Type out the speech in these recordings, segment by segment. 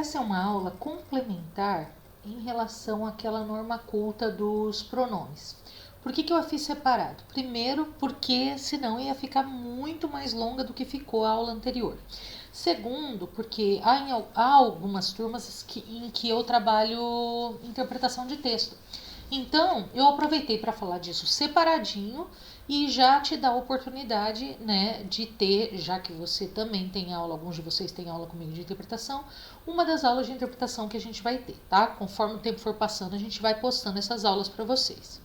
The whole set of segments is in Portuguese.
essa é uma aula complementar em relação àquela norma culta dos pronomes. Por que eu a fiz separado? Primeiro, porque senão ia ficar muito mais longa do que ficou a aula anterior. Segundo, porque há algumas turmas em que eu trabalho interpretação de texto. Então, eu aproveitei para falar disso separadinho e já te dar a oportunidade, né, de ter, já que você também tem aula, alguns de vocês têm aula comigo de interpretação, uma das aulas de interpretação que a gente vai ter, tá? Conforme o tempo for passando, a gente vai postando essas aulas para vocês.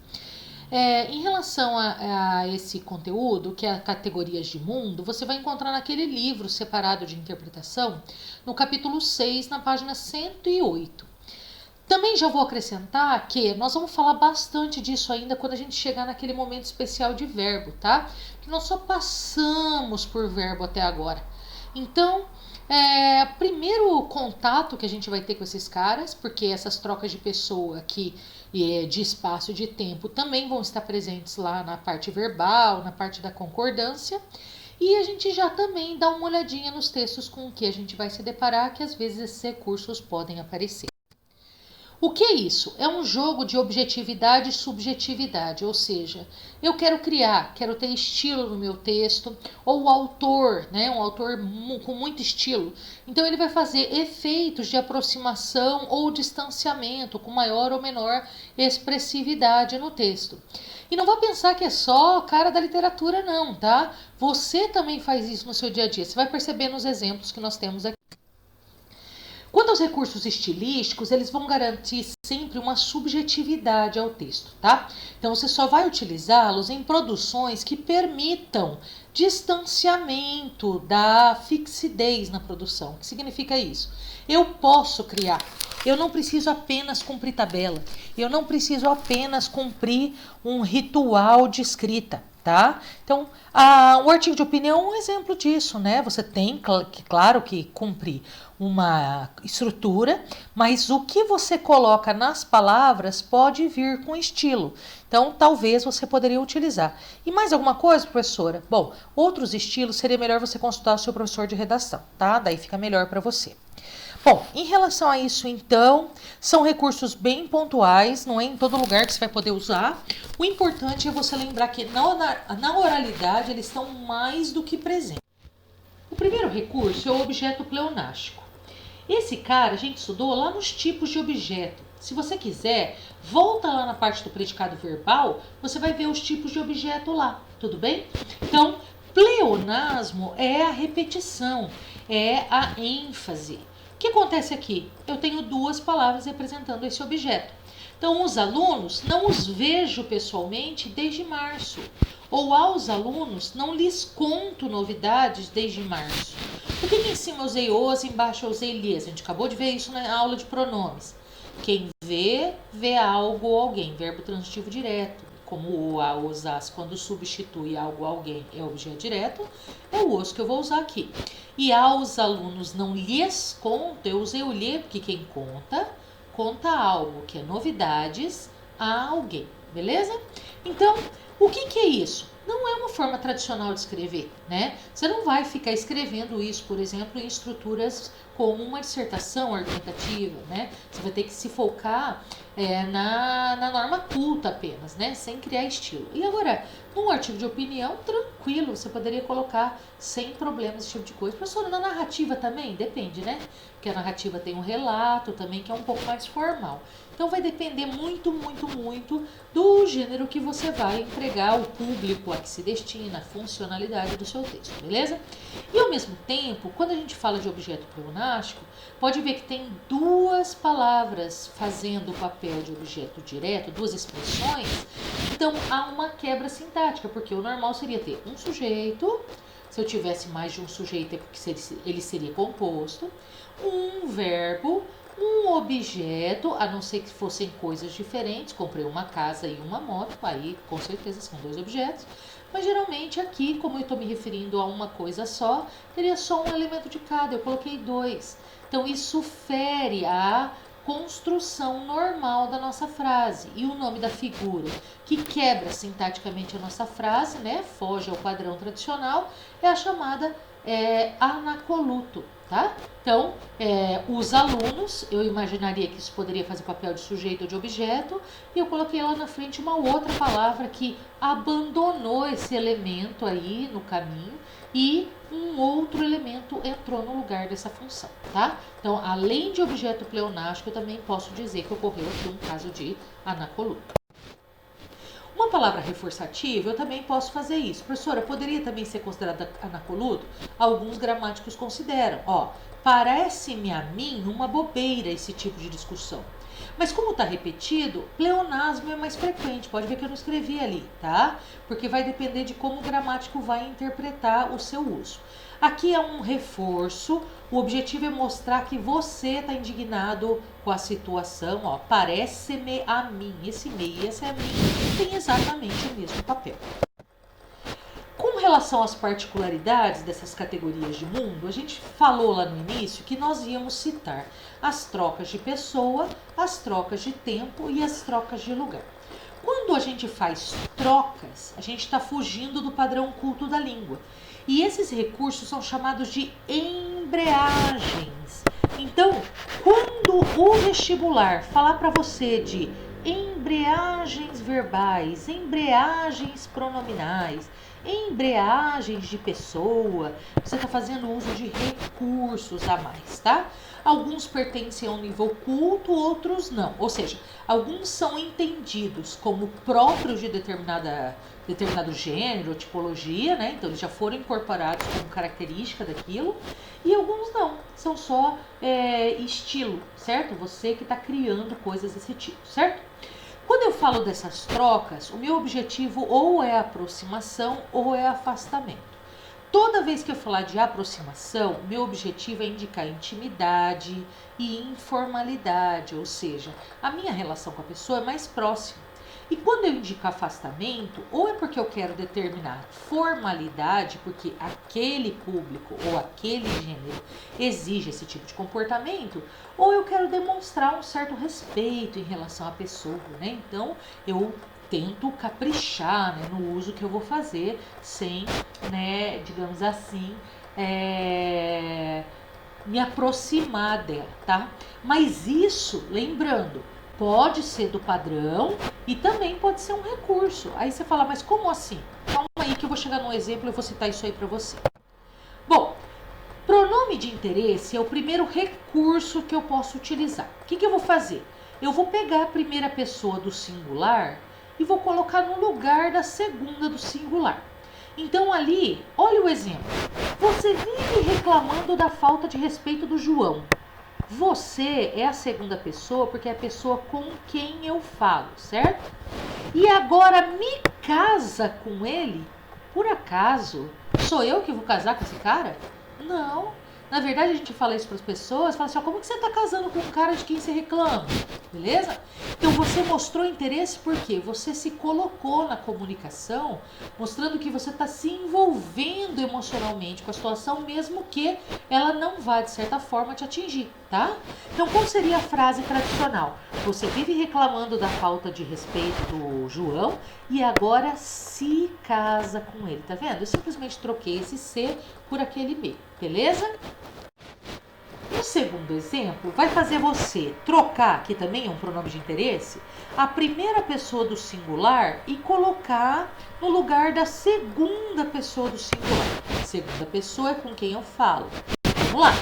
Em relação a esse conteúdo, que é categorias de mundo, você vai encontrar naquele livro separado de interpretação, no capítulo 6, na página 108. Também já vou acrescentar que nós vamos falar bastante disso ainda quando a gente chegar naquele momento especial de verbo, tá? Que nós só passamos por verbo até agora. Então, primeiro contato que a gente vai ter com esses caras, porque essas trocas de pessoa aqui, de espaço e de tempo, também vão estar presentes lá na parte verbal, na parte da concordância. E a gente já também dá uma olhadinha nos textos com que a gente vai se deparar, que às vezes esses recursos podem aparecer. O que é isso? É um jogo de objetividade e subjetividade, ou seja, eu quero criar, quero ter estilo no meu texto, ou o autor, né, um autor com muito estilo, então ele vai fazer efeitos de aproximação ou distanciamento com maior ou menor expressividade no texto. E não vá pensar que é só cara da literatura não, tá? Você também faz isso no seu dia a dia, você vai perceber nos exemplos que nós temos aqui. Quanto aos recursos estilísticos, eles vão garantir sempre uma subjetividade ao texto, tá? Então você só vai utilizá-los em produções que permitam distanciamento da fixidez na produção. O que significa isso? Eu posso criar. Eu não preciso apenas cumprir tabela. Eu não preciso apenas cumprir um ritual de escrita. Tá? Então, o artigo de opinião é um exemplo disso, né? Você tem, claro, que cumprir uma estrutura, mas o que você coloca nas palavras pode vir com estilo. Então, talvez você poderia utilizar. E mais alguma coisa, professora? Bom, outros estilos seria melhor você consultar o seu professor de redação, tá? Daí fica melhor para você. Bom, em relação a isso, então, são recursos bem pontuais, não é em todo lugar que você vai poder usar. O importante é você lembrar que na oralidade eles estão mais do que presentes. O primeiro recurso é o objeto pleonástico. Esse cara a gente estudou lá nos tipos de objeto. Se você quiser, volta lá na parte do predicado verbal, você vai ver os tipos de objeto lá, tudo bem? Então, pleonasmo é a repetição, é a ênfase. O que acontece aqui? Eu tenho duas palavras representando esse objeto. Então, os alunos não os vejo pessoalmente desde março. Ou aos alunos não lhes conto novidades desde março. Por que em cima eu usei os, embaixo eu usei lhes? A gente acabou de ver isso na aula de pronomes. Quem vê, vê algo ou alguém. Verbo transitivo direto. Como o, a, os, as, quando substitui algo ou alguém é objeto direto, é o os que eu vou usar aqui. E aos alunos não lhes conto, eu usei o lhe porque quem conta algo, que é novidades a alguém, beleza? Então, o que é isso? Não é uma forma tradicional de escrever, né? Você não vai ficar escrevendo isso, por exemplo, em estruturas como uma dissertação argumentativa, né? Você vai ter que se focar na norma culta apenas, né? Sem criar estilo. E agora, num artigo de opinião, tranquilo, você poderia colocar sem problemas esse tipo de coisa. Professora, na narrativa também? Depende, né? Porque a narrativa tem um relato também que é um pouco mais formal. Então vai depender muito, muito, muito do gênero que você vai entregar ao público a que se destina, a funcionalidade do seu texto, beleza? E ao mesmo tempo, quando a gente fala de objeto pleonástico, pode ver que tem duas palavras fazendo o papel de objeto direto, duas expressões, então há uma quebra sintática, porque o normal seria ter um sujeito, se eu tivesse mais de um sujeito é porque ele seria composto, um verbo, um objeto, a não ser que fossem coisas diferentes, comprei uma casa e uma moto, aí com certeza são dois objetos, mas geralmente aqui, como eu estou me referindo a uma coisa só, teria só um elemento de cada, eu coloquei dois. Então isso fere a construção normal da nossa frase. E o nome da figura que quebra sintaticamente a nossa frase, né, foge ao padrão tradicional, é a chamada anacoluto, tá? Então, Os alunos, eu imaginaria que isso poderia fazer papel de sujeito ou de objeto, e eu coloquei lá na frente uma outra palavra que abandonou esse elemento aí no caminho e um outro elemento entrou no lugar dessa função, tá? Então, além de objeto pleonástico, eu também posso dizer que ocorreu aqui um caso de anacoluto. Uma palavra reforçativa, eu também posso fazer isso. Professora, poderia também ser considerada anacoluto? Alguns gramáticos consideram. Parece-me a mim uma bobeira esse tipo de discussão. Mas como está repetido, pleonasmo é mais frequente. Pode ver que eu não escrevi ali, tá? Porque vai depender de como o gramático vai interpretar o seu uso. Aqui é um reforço. O objetivo é mostrar que você está indignado com a situação. Parece-me a mim. Esse me e esse a mim tem exatamente o mesmo papel. Com relação às particularidades dessas categorias de mundo, a gente falou lá no início que nós íamos citar as trocas de pessoa, as trocas de tempo e as trocas de lugar. Quando a gente faz trocas, a gente está fugindo do padrão culto da língua. E esses recursos são chamados de embreagens. Então, quando o vestibular falar para você de embreagens verbais, embreagens pronominais, embreagens de pessoa, você está fazendo uso de recursos a mais, tá? Alguns pertencem ao nível culto, outros não. Ou seja, alguns são entendidos como próprios de determinado gênero ou tipologia, né? Então eles já foram incorporados como característica daquilo, e alguns não, são só estilo, certo? Você que está criando coisas desse tipo, certo? Quando eu falo dessas trocas, o meu objetivo ou é aproximação ou é afastamento. Toda vez que eu falar de aproximação, meu objetivo é indicar intimidade e informalidade, ou seja, a minha relação com a pessoa é mais próxima. E quando eu indico afastamento, ou é porque eu quero determinar formalidade, porque aquele público ou aquele gênero exige esse tipo de comportamento, ou eu quero demonstrar um certo respeito em relação à pessoa, né? Então, eu tento caprichar, né, no uso que eu vou fazer, sem, né, digamos assim, me aproximar dela, tá? Mas isso, lembrando, pode ser do padrão e também pode ser um recurso. Aí você fala, mas como assim? Calma aí que eu vou chegar num exemplo e vou citar isso aí para você. Bom, pronome de interesse é o primeiro recurso que eu posso utilizar. O que eu vou fazer? Eu vou pegar a primeira pessoa do singular e vou colocar no lugar da segunda do singular. Então ali, olha o exemplo. Você vive reclamando da falta de respeito do João. Você é a segunda pessoa porque é a pessoa com quem eu falo, certo? E agora me casa com ele? Por acaso, sou eu que vou casar com esse cara? Não. Na verdade, a gente fala isso para as pessoas, fala assim, como que você está casando com um cara de quem você reclama? Beleza? Então, você mostrou interesse porque você se colocou na comunicação, mostrando que você está se envolvendo emocionalmente com a situação, mesmo que ela não vá, de certa forma, te atingir, tá? Então, qual seria a frase tradicional? Você vive reclamando da falta de respeito do João e agora se casa com ele, tá vendo? Eu simplesmente troquei esse C por aquele B, beleza? O segundo exemplo vai fazer você trocar, que também é um pronome de interesse, a primeira pessoa do singular e colocar no lugar da segunda pessoa do singular. A segunda pessoa é com quem eu falo. Vamos lá.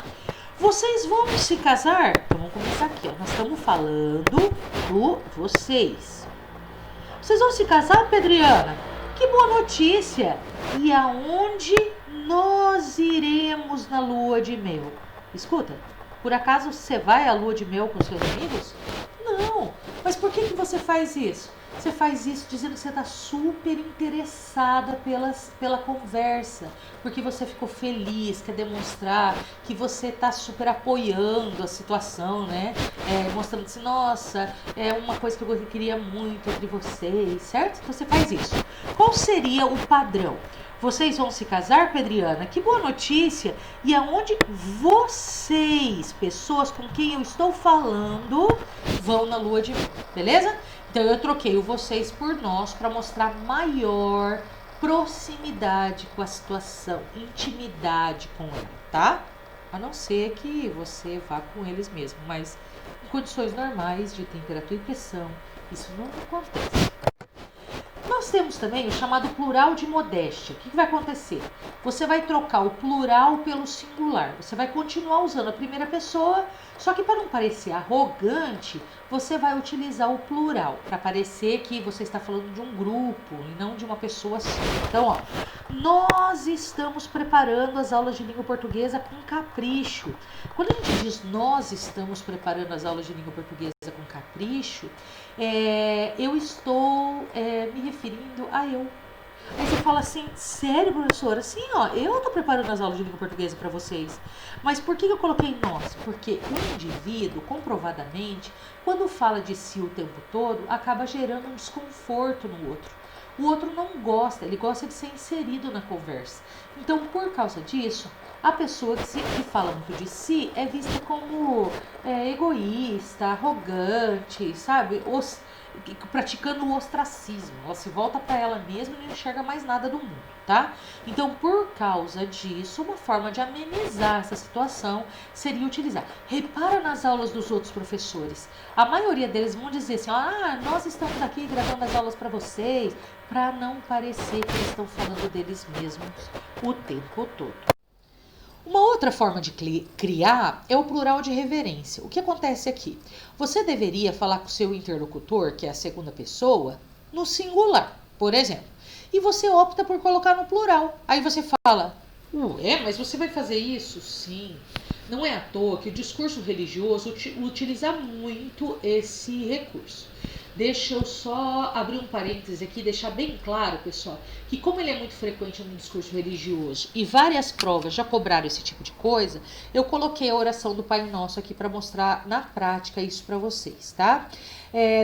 Vocês vão se casar? Então vamos começar aqui. Nós estamos falando do vocês. Vocês vão se casar, Pedriana? Que boa notícia! E aonde nós iremos na lua de mel? Escuta, por acaso você vai à lua de mel com seus amigos? Não, mas por que você faz isso? Você faz isso dizendo que você está super interessada pela conversa, porque você ficou feliz, quer demonstrar que você está super apoiando a situação, né? Mostrando assim, nossa, é uma coisa que eu queria muito entre vocês, certo? Então você faz isso. Qual seria o padrão? Vocês vão se casar, Pedriana? Que boa notícia! E aonde vocês, pessoas com quem eu estou falando, vão na lua de mel, beleza? Então eu troquei o vocês por nós para mostrar maior proximidade com a situação, intimidade com ela, tá? A não ser que você vá com eles mesmo, mas em condições normais de temperatura e pressão, isso não acontece. Nós temos também o chamado plural de modéstia. O que vai acontecer? Você vai trocar o plural pelo singular. Você vai continuar usando a primeira pessoa, só que para não parecer arrogante, você vai utilizar o plural, para parecer que você está falando de um grupo e não de uma pessoa só. Então, ó, nós estamos preparando as aulas de língua portuguesa com capricho. Quando a gente diz nós estamos preparando as aulas de língua portuguesa com capricho, eu estou me referindo a eu. Aí você fala assim, sério, professora? Sim, ó, eu tô preparando as aulas de língua portuguesa para vocês. Mas por que eu coloquei nós? Porque um indivíduo, comprovadamente, quando fala de si o tempo todo, acaba gerando um desconforto no outro. O outro não gosta, ele gosta de ser inserido na conversa. Então, por causa disso, a pessoa que fala muito de si é vista como egoísta, arrogante, sabe? Praticando o ostracismo. Ela se volta para ela mesma e não enxerga mais nada do mundo, tá? Então, por causa disso, uma forma de amenizar essa situação seria utilizar. Repara nas aulas dos outros professores. A maioria deles vão dizer assim, nós estamos aqui gravando as aulas para vocês, para não parecer que eles estão falando deles mesmos o tempo todo. Uma outra forma de criar é o plural de reverência. O que acontece aqui? Você deveria falar com o seu interlocutor, que é a segunda pessoa, no singular, por exemplo. E você opta por colocar no plural. Aí você fala, mas você vai fazer isso? Sim. Não é à toa que o discurso religioso utiliza muito esse recurso. Deixa eu só abrir um parêntese aqui e deixar bem claro, pessoal, que como ele é muito frequente no discurso religioso e várias provas já cobraram esse tipo de coisa, eu coloquei a oração do Pai Nosso aqui para mostrar na prática isso para vocês, tá?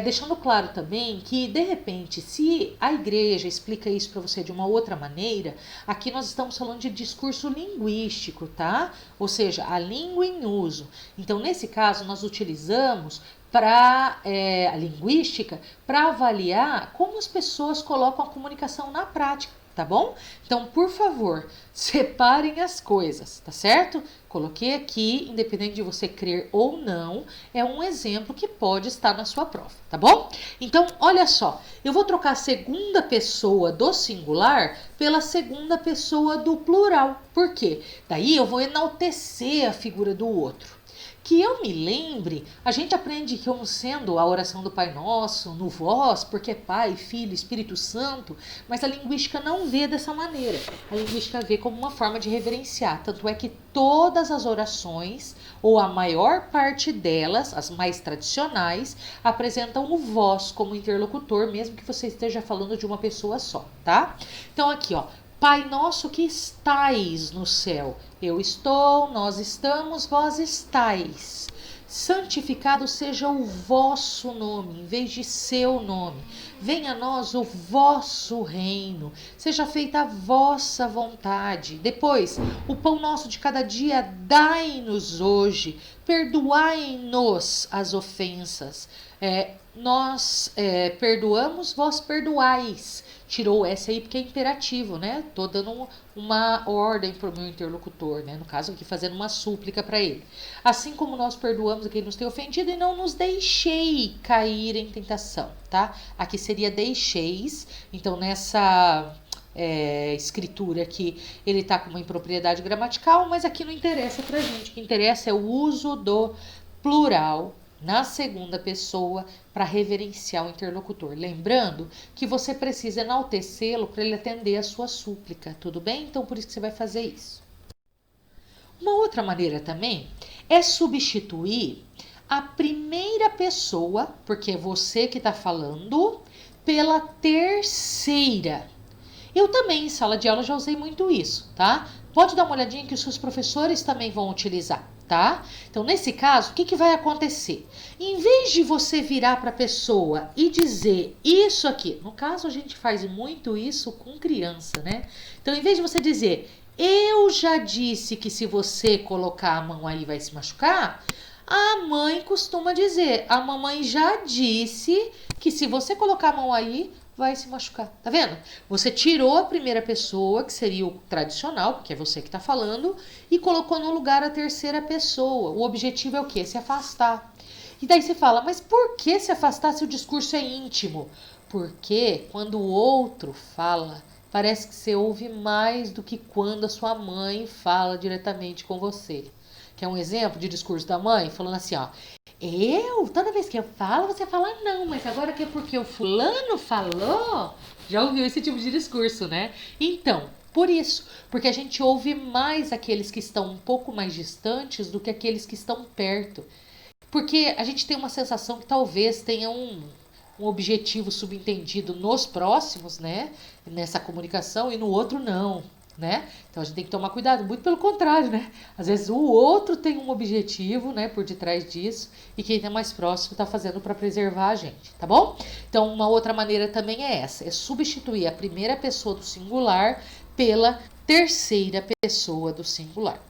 Deixando claro também que, de repente, se a igreja explica isso para você de uma outra maneira, aqui nós estamos falando de discurso linguístico, tá? Ou seja, a língua em uso. Então, nesse caso, nós utilizamos para a linguística para avaliar como as pessoas colocam a comunicação na prática, tá bom? Então, por favor, separem as coisas, tá certo? Coloquei aqui, independente de você crer ou não, é um exemplo que pode estar na sua prova, tá bom? Então, olha só, eu vou trocar a segunda pessoa do singular pela segunda pessoa do plural. Por quê? Daí eu vou enaltecer a figura do outro. Que eu me lembre, a gente aprende que como sendo a oração do Pai Nosso, no vós, porque é Pai, Filho, Espírito Santo, mas a linguística não vê dessa maneira. A linguística vê como uma forma de reverenciar, tanto é que todas as orações, ou a maior parte delas, as mais tradicionais, apresentam o vós como interlocutor, mesmo que você esteja falando de uma pessoa só, tá? Então aqui, ó. Pai nosso que estais no céu, eu estou, nós estamos, vós estais. Santificado seja o vosso nome, em vez de seu nome. Venha a nós o vosso reino, seja feita a vossa vontade. Depois, o pão nosso de cada dia dai-nos hoje, perdoai-nos as ofensas. Nós perdoamos, vós perdoais. Tirou o S aí porque é imperativo, né? Tô dando uma ordem para o meu interlocutor, né? No caso aqui fazendo uma súplica para ele. Assim como nós perdoamos a quem nos tem ofendido e não nos deixei cair em tentação, tá? Aqui seria deixeis, então nessa escritura aqui ele tá com uma impropriedade gramatical, mas aqui não interessa pra gente. O que interessa é o uso do plural na segunda pessoa para reverenciar o interlocutor. Lembrando que você precisa enaltecê-lo para ele atender a sua súplica, tudo bem? Então, por isso que você vai fazer isso. Uma outra maneira também é substituir a primeira pessoa, porque é você que está falando, pela terceira. Eu também, em sala de aula, já usei muito isso, tá? Pode dar uma olhadinha que os seus professores também vão utilizar, tá? Então, nesse caso, o que vai acontecer? Em vez de você virar para a pessoa e dizer isso aqui, no caso, a gente faz muito isso com criança, né? Então, em vez de você dizer, eu já disse que se você colocar a mão aí vai se machucar, a mãe costuma dizer, a mamãe já disse que se você colocar a mão aí, vai se machucar. Tá vendo? Você tirou a primeira pessoa, que seria o tradicional, porque é você que está falando, e colocou no lugar a terceira pessoa. O objetivo é o quê? Se afastar. E daí você fala, mas por que se afastar se o discurso é íntimo? Porque quando o outro fala, parece que você ouve mais do que quando a sua mãe fala diretamente com você. Que é um exemplo de discurso da mãe, falando assim, ó. Toda vez que eu falo, você fala não, mas agora que é porque o fulano falou, já ouviu esse tipo de discurso, né? Então, por isso, porque a gente ouve mais aqueles que estão um pouco mais distantes do que aqueles que estão perto. Porque a gente tem uma sensação que talvez tenha um objetivo subentendido nos próximos, né? Nessa comunicação e no outro não, né? Então a gente tem que tomar cuidado, muito pelo contrário, né? Às vezes o outro tem um objetivo, né, por detrás disso e quem está mais próximo está fazendo para preservar a gente, tá bom? Então uma outra maneira também é essa, é substituir a primeira pessoa do singular pela terceira pessoa do singular.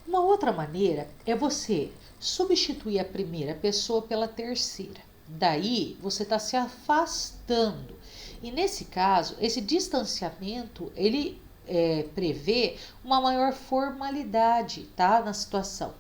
Uma outra maneira é você substituir a primeira pessoa pela terceira. Daí você está se afastando. E nesse caso, esse distanciamento ele prevê uma maior formalidade, tá, na situação.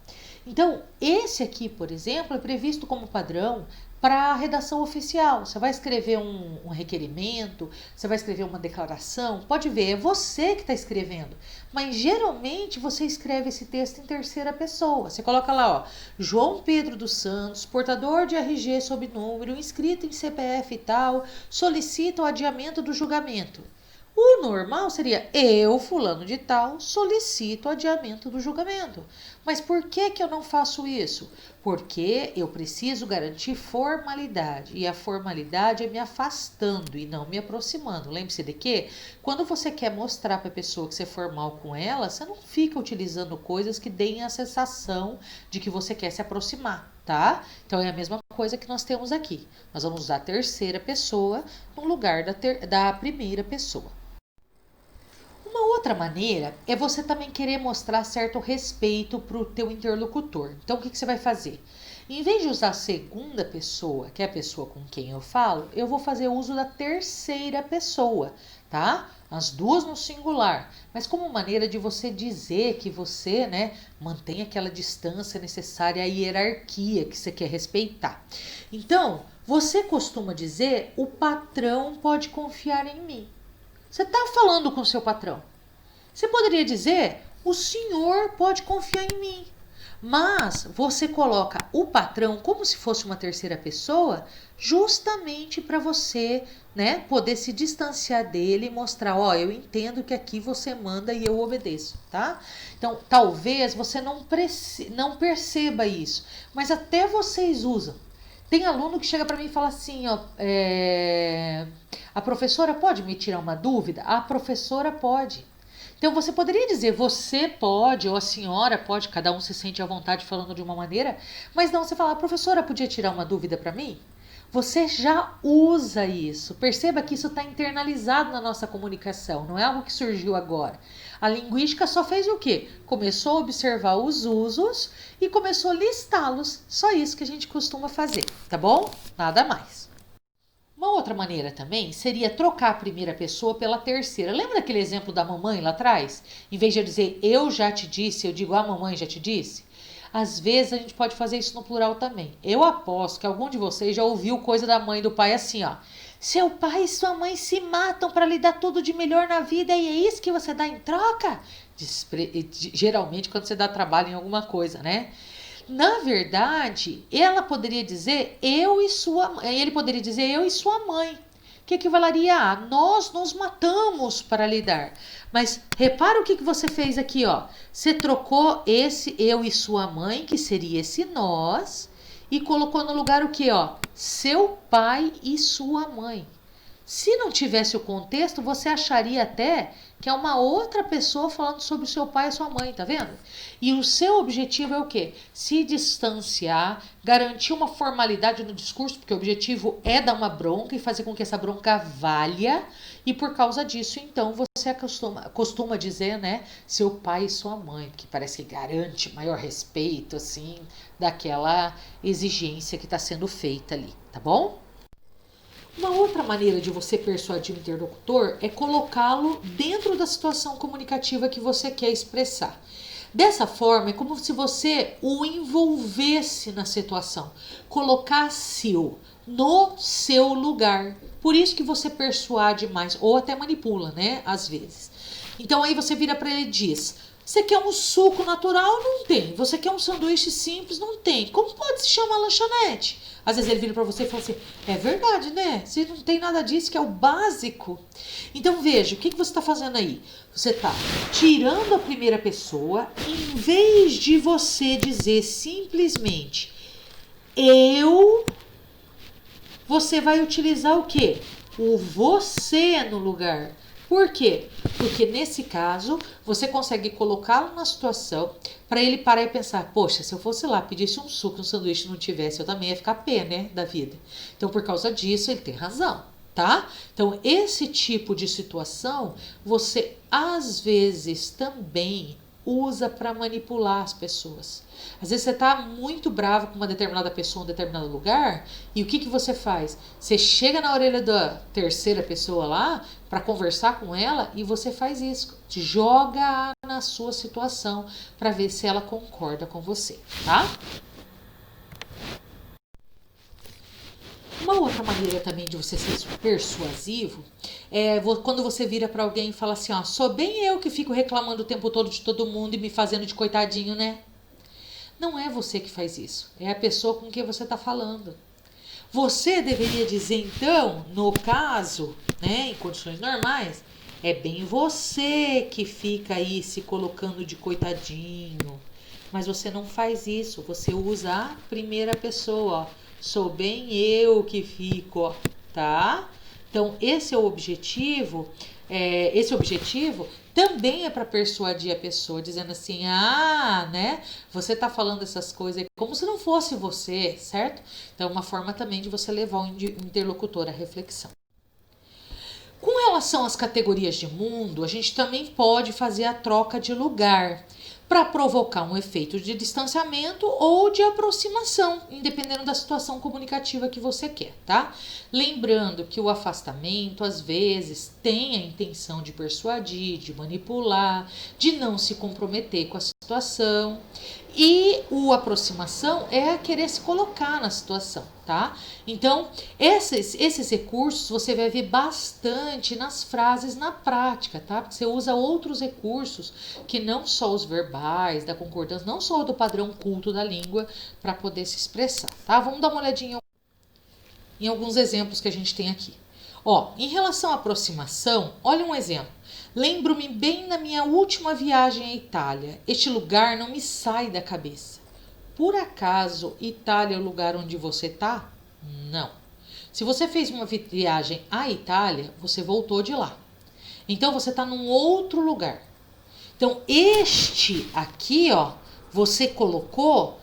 Então, esse aqui, por exemplo, é previsto como padrão para a redação oficial. Você vai escrever um requerimento, você vai escrever uma declaração, pode ver, é você que está escrevendo. Mas geralmente você escreve esse texto em terceira pessoa. Você coloca lá, ó, João Pedro dos Santos, portador de RG sob número, inscrito em CPF e tal, solicita o adiamento do julgamento. O normal seria eu, fulano de tal, solicito o adiamento do julgamento. Mas por que eu não faço isso? Porque eu preciso garantir formalidade. E a formalidade é me afastando e não me aproximando. Lembre-se de que quando você quer mostrar para a pessoa que você é formal com ela, você não fica utilizando coisas que deem a sensação de que você quer se aproximar, tá? Então é a mesma coisa que nós temos aqui. Nós vamos usar a terceira pessoa no lugar da primeira pessoa. Uma outra maneira é você também querer mostrar certo respeito para o teu interlocutor. Então, o que você vai fazer? Em vez de usar a segunda pessoa, que é a pessoa com quem eu falo, eu vou fazer uso da terceira pessoa, tá? As duas no singular, mas como maneira de você dizer que você, né, mantém aquela distância necessária, a hierarquia que você quer respeitar. Então, você costuma dizer, o patrão pode confiar em mim. Você está falando com o seu patrão. Você poderia dizer, o senhor pode confiar em mim. Mas você coloca o patrão como se fosse uma terceira pessoa, justamente para você, né, poder se distanciar dele e mostrar, ó, eu entendo que aqui você manda e eu obedeço, tá? Então, talvez você não perceba isso, mas até vocês usam. Tem aluno que chega para mim e fala assim, ó, a professora pode me tirar uma dúvida? A professora pode. Então você poderia dizer você pode ou a senhora pode, cada um se sente à vontade falando de uma maneira, mas não você fala, a professora podia tirar uma dúvida para mim? Você já usa isso. Perceba que isso está internalizado na nossa comunicação, não é algo que surgiu agora. A linguística só fez o quê? Começou a observar os usos e começou a listá-los. Só isso que a gente costuma fazer, tá bom? Nada mais. Uma outra maneira também seria trocar a primeira pessoa pela terceira. Lembra daquele exemplo da mamãe lá atrás? Em vez de eu dizer eu já te disse, eu digo a mamãe já te disse? Às vezes a gente pode fazer isso no plural também. Eu aposto que algum de vocês já ouviu coisa da mãe e do pai assim, ó. Seu pai e sua mãe se matam para lhe dar tudo de melhor na vida e é isso que você dá em troca? Geralmente quando você dá trabalho em alguma coisa, né? Na verdade, ela poderia dizer ele poderia dizer eu e sua mãe, que equivaleria a nós nos matamos para lhe dar. Mas repara o que você fez aqui, ó. Você trocou esse eu e sua mãe, que seria esse nós, e colocou no lugar o que, ó? Seu pai e sua mãe. Se não tivesse o contexto, você acharia até que é uma outra pessoa falando sobre o seu pai e sua mãe, tá vendo? E o seu objetivo é o quê? Se distanciar, garantir uma formalidade no discurso, porque o objetivo é dar uma bronca e fazer com que essa bronca valha, e por causa disso, então, você costuma dizer, né, seu pai e sua mãe, que parece que garante maior respeito, assim, daquela exigência que está sendo feita ali, tá bom? Uma outra maneira de você persuadir o interlocutor é colocá-lo dentro da situação comunicativa que você quer expressar. Dessa forma, é como se você o envolvesse na situação, colocasse-o no seu lugar. Por isso que você persuade mais, ou até manipula, né? Às vezes. Então aí você vira para ele e diz: você quer um suco natural? Não tem. Você quer um sanduíche simples? Não tem. Como pode se chamar lanchonete? Às vezes ele vira para você e fala assim: é verdade, né? Você não tem nada disso, que é o básico. Então veja, o que você está fazendo aí? Você está tirando a primeira pessoa, em vez de você dizer simplesmente eu, você vai utilizar o quê? O você no lugar. Por quê? Porque nesse caso, você consegue colocá-lo na situação para ele parar e pensar: poxa, se eu fosse lá, pedisse um suco, um sanduíche e não tivesse, eu também ia ficar pé, né, da vida. Então, por causa disso, ele tem razão, tá? Então, esse tipo de situação, você às vezes também usa para manipular as pessoas. Às vezes você está muito bravo com uma determinada pessoa em um determinado lugar, e o que você faz? Você chega na orelha da terceira pessoa lá para conversar com ela e você faz isso. Joga na sua situação para ver se ela concorda com você, tá? Uma outra maneira também de você ser persuasivo é quando você vira para alguém e fala assim: ó, sou bem eu que fico reclamando o tempo todo de todo mundo e me fazendo de coitadinho, né? Não é você que faz isso, é a pessoa com quem você está falando. Você deveria dizer, então, no caso, né, em condições normais, é bem você que fica aí se colocando de coitadinho. Mas você não faz isso, você usa a primeira pessoa, ó. Sou bem eu que fico, ó, tá? Então, esse é o objetivo. Esse objetivo também é para persuadir a pessoa, dizendo assim: ah, né? Você tá falando essas coisas como se não fosse você, certo? Então, é uma forma também de você levar o interlocutor à reflexão. Com relação às categorias de mundo, a gente também pode fazer a troca de lugar para provocar um efeito de distanciamento ou de aproximação, independendo da situação comunicativa que você quer, tá? Lembrando que o afastamento, às vezes, tem a intenção de persuadir, de manipular, de não se comprometer com a situação. E a aproximação é querer se colocar na situação, tá? Então, esses recursos você vai ver bastante nas frases na prática, tá? Porque você usa outros recursos que não só os verbais, da concordância, não só do padrão culto da língua, para poder se expressar, tá? Vamos dar uma olhadinha em alguns exemplos que a gente tem aqui. Ó, em relação à aproximação, olha um exemplo. Lembro-me bem na minha última viagem à Itália. Este lugar não me sai da cabeça. Por acaso, Itália é o lugar onde você está? Não. Se você fez uma viagem à Itália, você voltou de lá. Então, você está num outro lugar. Então, este aqui, ó, você colocou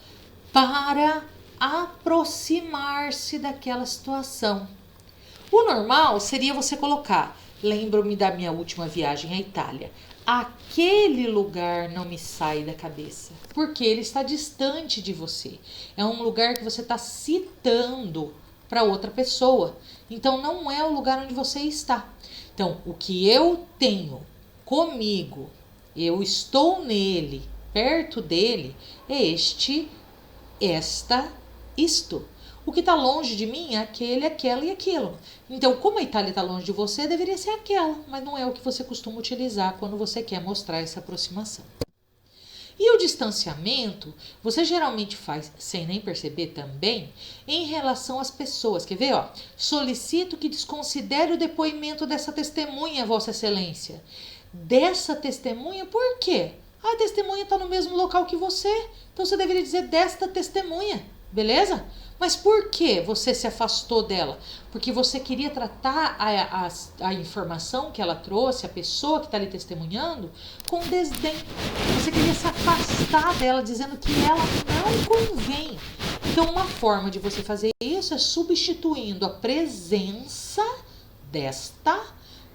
para aproximar-se daquela situação. O normal seria você colocar: lembro-me da minha última viagem à Itália. Aquele lugar não me sai da cabeça, porque ele está distante de você. É um lugar que você está citando para outra pessoa. Então, não é o lugar onde você está. Então, o que eu tenho comigo, eu estou nele, perto dele, é isto. O que está longe de mim é aquele, aquela e aquilo. Então, como a Itália está longe de você, deveria ser aquela, mas não é o que você costuma utilizar quando você quer mostrar essa aproximação. E o distanciamento, você geralmente faz, sem nem perceber também, em relação às pessoas. Quer ver? Ó? Solicito que desconsidere o depoimento dessa testemunha, Vossa Excelência. Dessa testemunha, por quê? A testemunha está no mesmo local que você, então você deveria dizer desta testemunha, beleza? Mas por que você se afastou dela? Porque você queria tratar a informação que ela trouxe, a pessoa que está ali testemunhando, com desdém. Você queria se afastar dela, dizendo que ela não convém. Então, uma forma de você fazer isso é substituindo a presença desta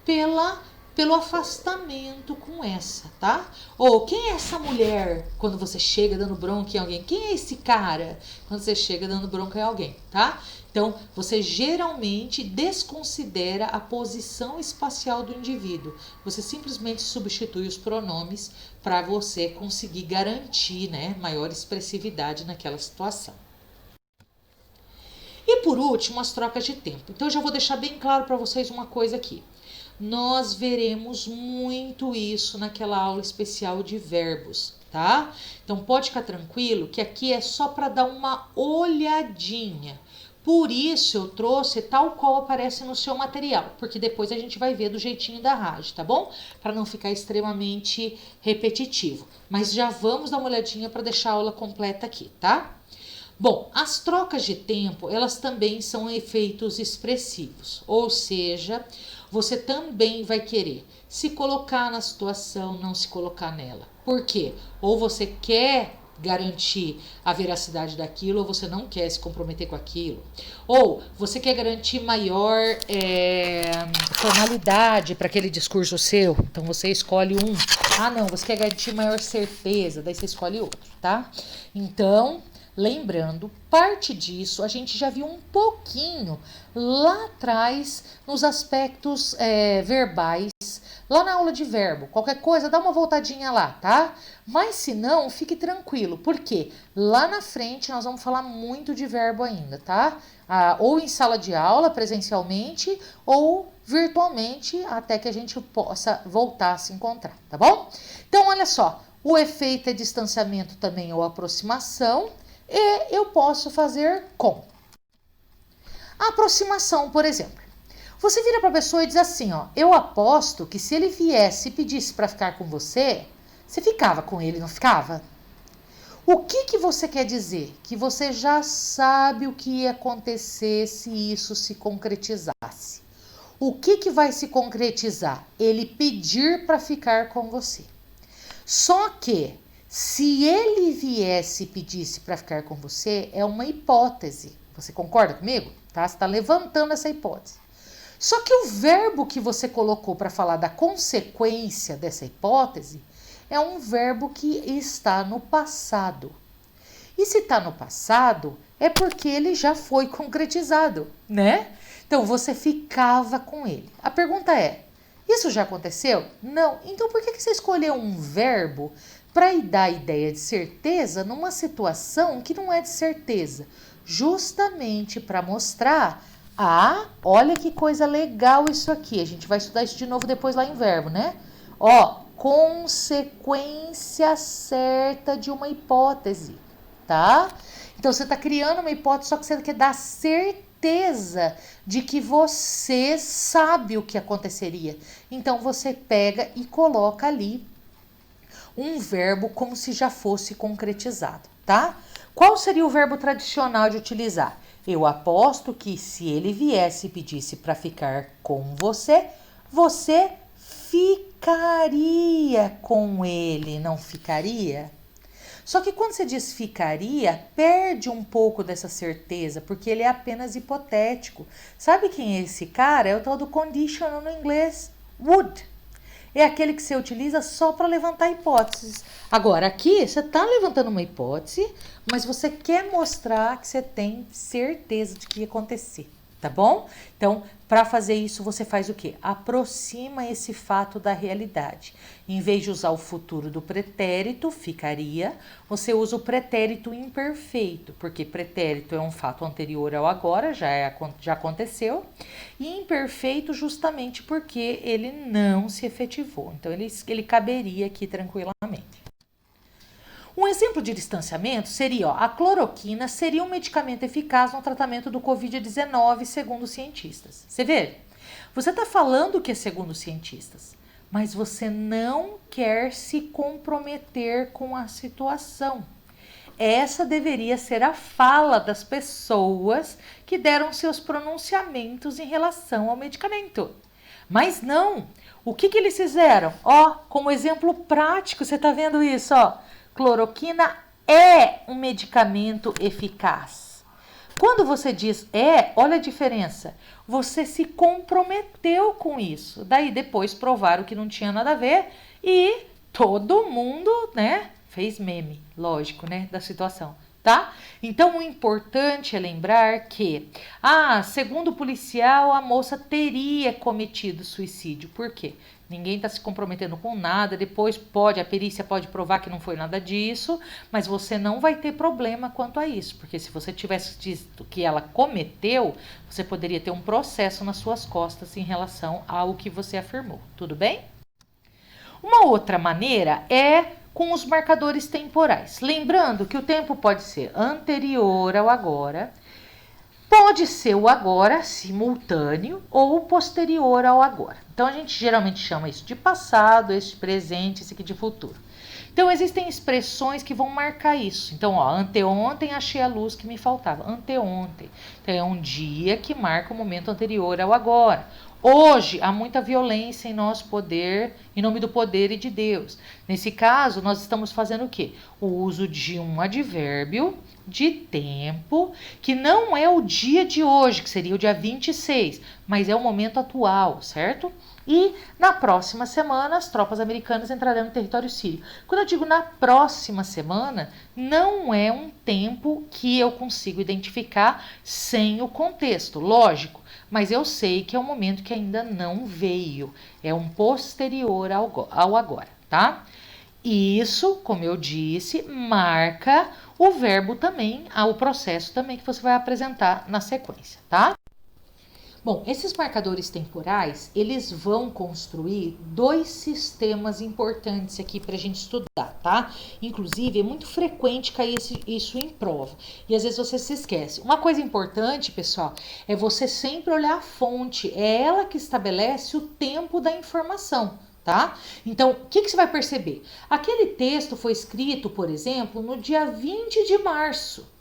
pela pelo afastamento com essa, tá? Ou quem é essa mulher quando você chega dando bronca em alguém? Quem é esse cara quando você chega dando bronca em alguém, tá? Então, você geralmente desconsidera a posição espacial do indivíduo. Você simplesmente substitui os pronomes para você conseguir garantir, né, maior expressividade naquela situação. E por último, as trocas de tempo. Então, eu já vou deixar bem claro para vocês uma coisa aqui. Nós veremos muito isso naquela aula especial de verbos, tá? Então, pode ficar tranquilo que aqui é só para dar uma olhadinha. Por isso eu trouxe tal qual aparece no seu material, porque depois a gente vai ver do jeitinho da rádio, tá bom? Para não ficar extremamente repetitivo. Mas já vamos dar uma olhadinha para deixar a aula completa aqui, tá? Bom, as trocas de tempo, elas também são efeitos expressivos, ou seja, você também vai querer se colocar na situação, não se colocar nela. Por quê? Ou você quer garantir a veracidade daquilo, ou você não quer se comprometer com aquilo. Ou você quer garantir maior tonalidade para aquele discurso seu, então você escolhe um. Ah, não, você quer garantir maior certeza, daí você escolhe outro, tá? Então, lembrando, parte disso a gente já viu um pouquinho lá atrás nos aspectos verbais, lá na aula de verbo. Qualquer coisa, dá uma voltadinha lá, tá? Mas se não, fique tranquilo, porque lá na frente nós vamos falar muito de verbo ainda, tá? Ou em sala de aula, presencialmente, ou virtualmente, até que a gente possa voltar a se encontrar, tá bom? Então, olha só, o efeito é distanciamento também ou aproximação, e eu posso fazer com. A aproximação, por exemplo. Você vira para a pessoa e diz assim, ó, eu aposto que se ele viesse e pedisse para ficar com você, você ficava com ele, não ficava? O que você quer dizer? Que você já sabe o que ia acontecer se isso se concretizasse. O que vai se concretizar? Ele pedir para ficar com você. Só que, se ele viesse e pedisse para ficar com você, é uma hipótese. Você concorda comigo? Tá? Você está levantando essa hipótese. Só que o verbo que você colocou para falar da consequência dessa hipótese é um verbo que está no passado. E se está no passado, é porque ele já foi concretizado, né? Então, você ficava com ele. A pergunta é, isso já aconteceu? Não. Então, por que você escolheu um verbo para dar a ideia de certeza numa situação que não é de certeza? Justamente para mostrar, olha que coisa legal isso aqui. A gente vai estudar isso de novo depois lá em verbo, né? Ó, consequência certa de uma hipótese, tá? Então, você está criando uma hipótese, só que você quer dar certeza de que você sabe o que aconteceria. Então, você pega e coloca ali um verbo como se já fosse concretizado, tá? Qual seria o verbo tradicional de utilizar? Eu aposto que se ele viesse e pedisse para ficar com você, você ficaria com ele, não ficaria? Só que quando você diz ficaria, perde um pouco dessa certeza, porque ele é apenas hipotético. Sabe quem é esse cara? É o tal do conditional no inglês, would. É aquele que você utiliza só para levantar hipóteses. Agora, aqui você está levantando uma hipótese, mas você quer mostrar que você tem certeza de que ia acontecer, tá bom? Então, para fazer isso, você faz o quê? Aproxima esse fato da realidade. Em vez de usar o futuro do pretérito, ficaria, você usa o pretérito imperfeito, porque pretérito é um fato anterior ao agora, já aconteceu, e imperfeito justamente porque ele não se efetivou. Então, ele caberia aqui tranquilamente. Um exemplo de distanciamento seria, a cloroquina seria um medicamento eficaz no tratamento do Covid-19, segundo cientistas. Você vê? Você está falando que é segundo cientistas, mas você não quer se comprometer com a situação. Essa deveria ser a fala das pessoas que deram seus pronunciamentos em relação ao medicamento. Mas não. O que eles fizeram? Como exemplo prático, você está vendo isso, Cloroquina é um medicamento eficaz. Quando você diz é, olha a diferença. Você se comprometeu com isso. Daí depois provaram que não tinha nada a ver e todo mundo, né, fez meme, lógico, né, da situação, tá? Então o importante é lembrar que, segundo o policial, a moça teria cometido suicídio. Por quê? Ninguém está se comprometendo com nada, depois a perícia pode provar que não foi nada disso, mas você não vai ter problema quanto a isso, porque se você tivesse dito que ela cometeu, você poderia ter um processo nas suas costas em relação ao que você afirmou, tudo bem? Uma outra maneira é com os marcadores temporais. Lembrando que o tempo pode ser anterior ao agora, pode ser o agora simultâneo ou posterior ao agora. Então a gente geralmente chama isso de passado, esse de presente, esse aqui de futuro. Então existem expressões que vão marcar isso. Então, anteontem achei a luz que me faltava. Anteontem. Então é um dia que marca o momento anterior ao agora. Hoje há muita violência em nosso poder, em nome do poder e de Deus. Nesse caso, nós estamos fazendo o quê? O uso de um advérbio de tempo, que não é o dia de hoje, que seria o dia 26, mas é o momento atual, certo? E na próxima semana, as tropas americanas entrarão no território sírio. Quando eu digo na próxima semana, não é um tempo que eu consigo identificar sem o contexto, lógico. Mas eu sei que é um momento que ainda não veio. É um posterior ao agora, tá? Isso, como eu disse, marca o verbo também, o processo também que você vai apresentar na sequência, tá? Bom, esses marcadores temporais, eles vão construir dois sistemas importantes aqui para a gente estudar, tá? Inclusive, é muito frequente cair isso em prova. E às vezes você se esquece. Uma coisa importante, pessoal, é você sempre olhar a fonte. É ela que estabelece o tempo da informação, tá? Então, o que você vai perceber? Aquele texto foi escrito, por exemplo, no dia 20 de março.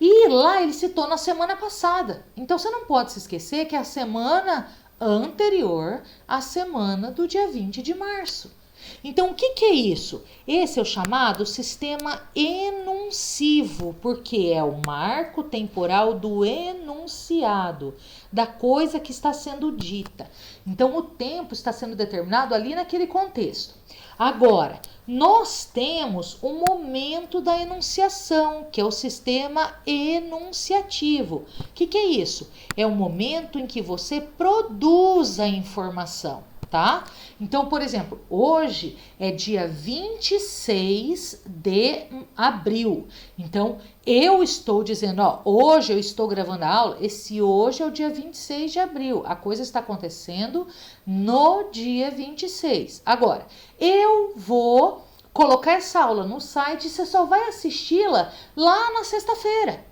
E lá ele citou na semana passada. Então você não pode se esquecer que é a semana anterior à semana do dia 20 de março. Então o que é isso? Esse é o chamado sistema enuncivo, porque é o marco temporal do enunciado, da coisa que está sendo dita. Então o tempo está sendo determinado ali naquele contexto. Agora, nós temos o momento da enunciação, que é o sistema enunciativo. O que é isso? É o momento em que você produz a informação, tá? Então, por exemplo, hoje é dia 26 de abril. Então, eu estou dizendo, hoje eu estou gravando a aula, esse hoje é o dia 26 de abril. A coisa está acontecendo no dia 26. Agora, eu vou colocar essa aula no site e você só vai assisti-la lá na sexta-feira.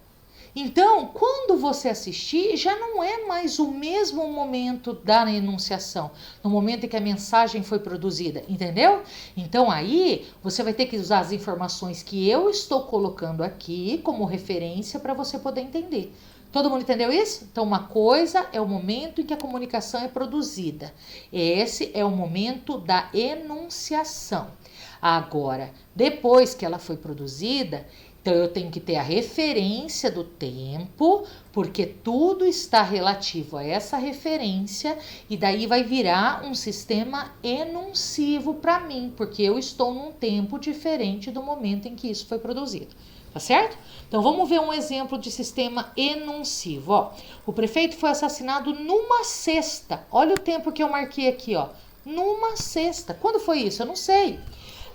Então, quando você assistir, já não é mais o mesmo momento da enunciação, no momento em que a mensagem foi produzida, entendeu? Então, aí você vai ter que usar as informações que eu estou colocando aqui como referência para você poder entender. Todo mundo entendeu isso? Então, uma coisa é o momento em que a comunicação é produzida. Esse é o momento da enunciação. Agora, depois que ela foi produzida, então eu tenho que ter a referência do tempo, porque tudo está relativo a essa referência, e daí vai virar um sistema enuncivo para mim, porque eu estou num tempo diferente do momento em que isso foi produzido. Tá certo? Então vamos ver um exemplo de sistema enuncivo. O prefeito foi assassinado numa sexta. Olha o tempo que eu marquei aqui, numa sexta. Quando foi isso? Eu não sei.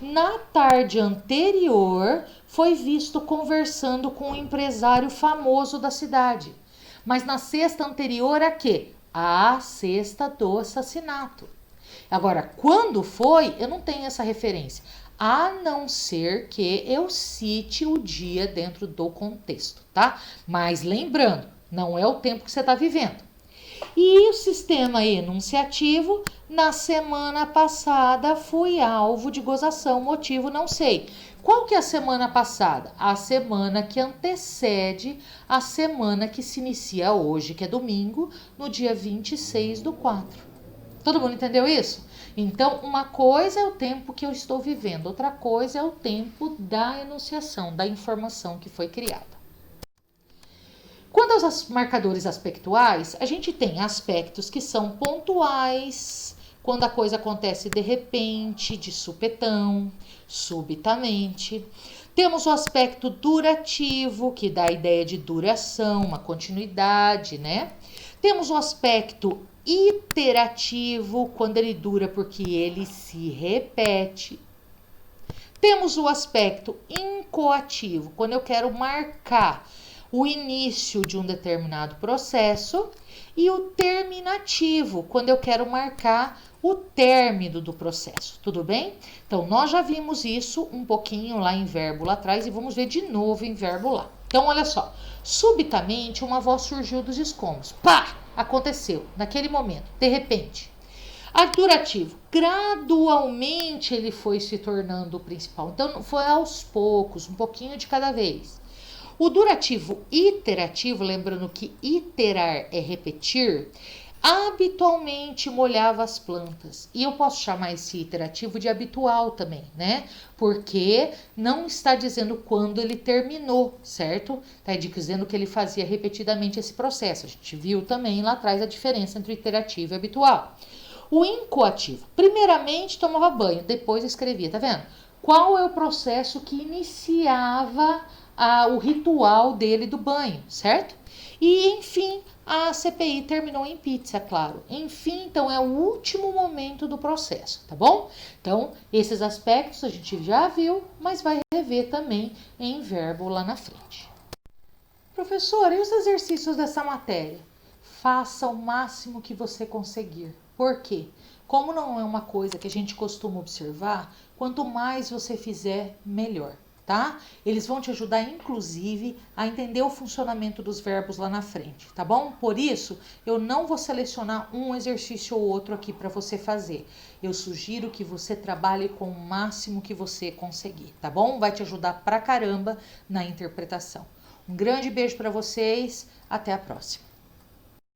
Na tarde anterior, foi visto conversando com um empresário famoso da cidade. Mas na sexta anterior a quê? A sexta do assassinato. Agora, quando foi? Eu não tenho essa referência. A não ser que eu cite o dia dentro do contexto, tá? Mas lembrando, não é o tempo que você está vivendo. E o sistema enunciativo, na semana passada fui alvo de gozação, motivo não sei. Qual que é a semana passada? A semana que antecede a semana que se inicia hoje, que é domingo, no dia 26/4. Todo mundo entendeu isso? Então, uma coisa é o tempo que eu estou vivendo, outra coisa é o tempo da enunciação, da informação que foi criada. Quando aos marcadores aspectuais, a gente tem aspectos que são pontuais, quando a coisa acontece de repente, de supetão, subitamente. Temos o aspecto durativo, que dá a ideia de duração, uma continuidade, né? Temos o aspecto iterativo, quando ele dura porque ele se repete. Temos o aspecto incoativo, quando eu quero marcar o início de um determinado processo, e o terminativo, quando eu quero marcar o término do processo, tudo bem? Então, nós já vimos isso um pouquinho lá em verbo lá atrás e vamos ver de novo em verbo lá. Então, olha só, subitamente uma voz surgiu dos escombros. Pá! Aconteceu, naquele momento, de repente. Durativo, gradualmente ele foi se tornando o principal. Então, foi aos poucos, um pouquinho de cada vez. O durativo iterativo, lembrando que iterar é repetir, habitualmente molhava as plantas. E eu posso chamar esse iterativo de habitual também, né? Porque não está dizendo quando ele terminou, certo? Está dizendo que ele fazia repetidamente esse processo. A gente viu também lá atrás a diferença entre iterativo e habitual. O incoativo, primeiramente tomava banho, depois escrevia, tá vendo? Qual é o processo que iniciava o ritual dele do banho, certo? E, enfim, a CPI terminou em pizza, claro. Enfim, então é o último momento do processo, tá bom? Então, esses aspectos a gente já viu, mas vai rever também em verbo lá na frente. Professor, e os exercícios dessa matéria? Faça o máximo que você conseguir. Por quê? Como não é uma coisa que a gente costuma observar, quanto mais você fizer, melhor, tá? Eles vão te ajudar, inclusive, a entender o funcionamento dos verbos lá na frente, tá bom? Por isso, eu não vou selecionar um exercício ou outro aqui para você fazer. Eu sugiro que você trabalhe com o máximo que você conseguir, tá bom? Vai te ajudar pra caramba na interpretação. Um grande beijo para vocês, até a próxima.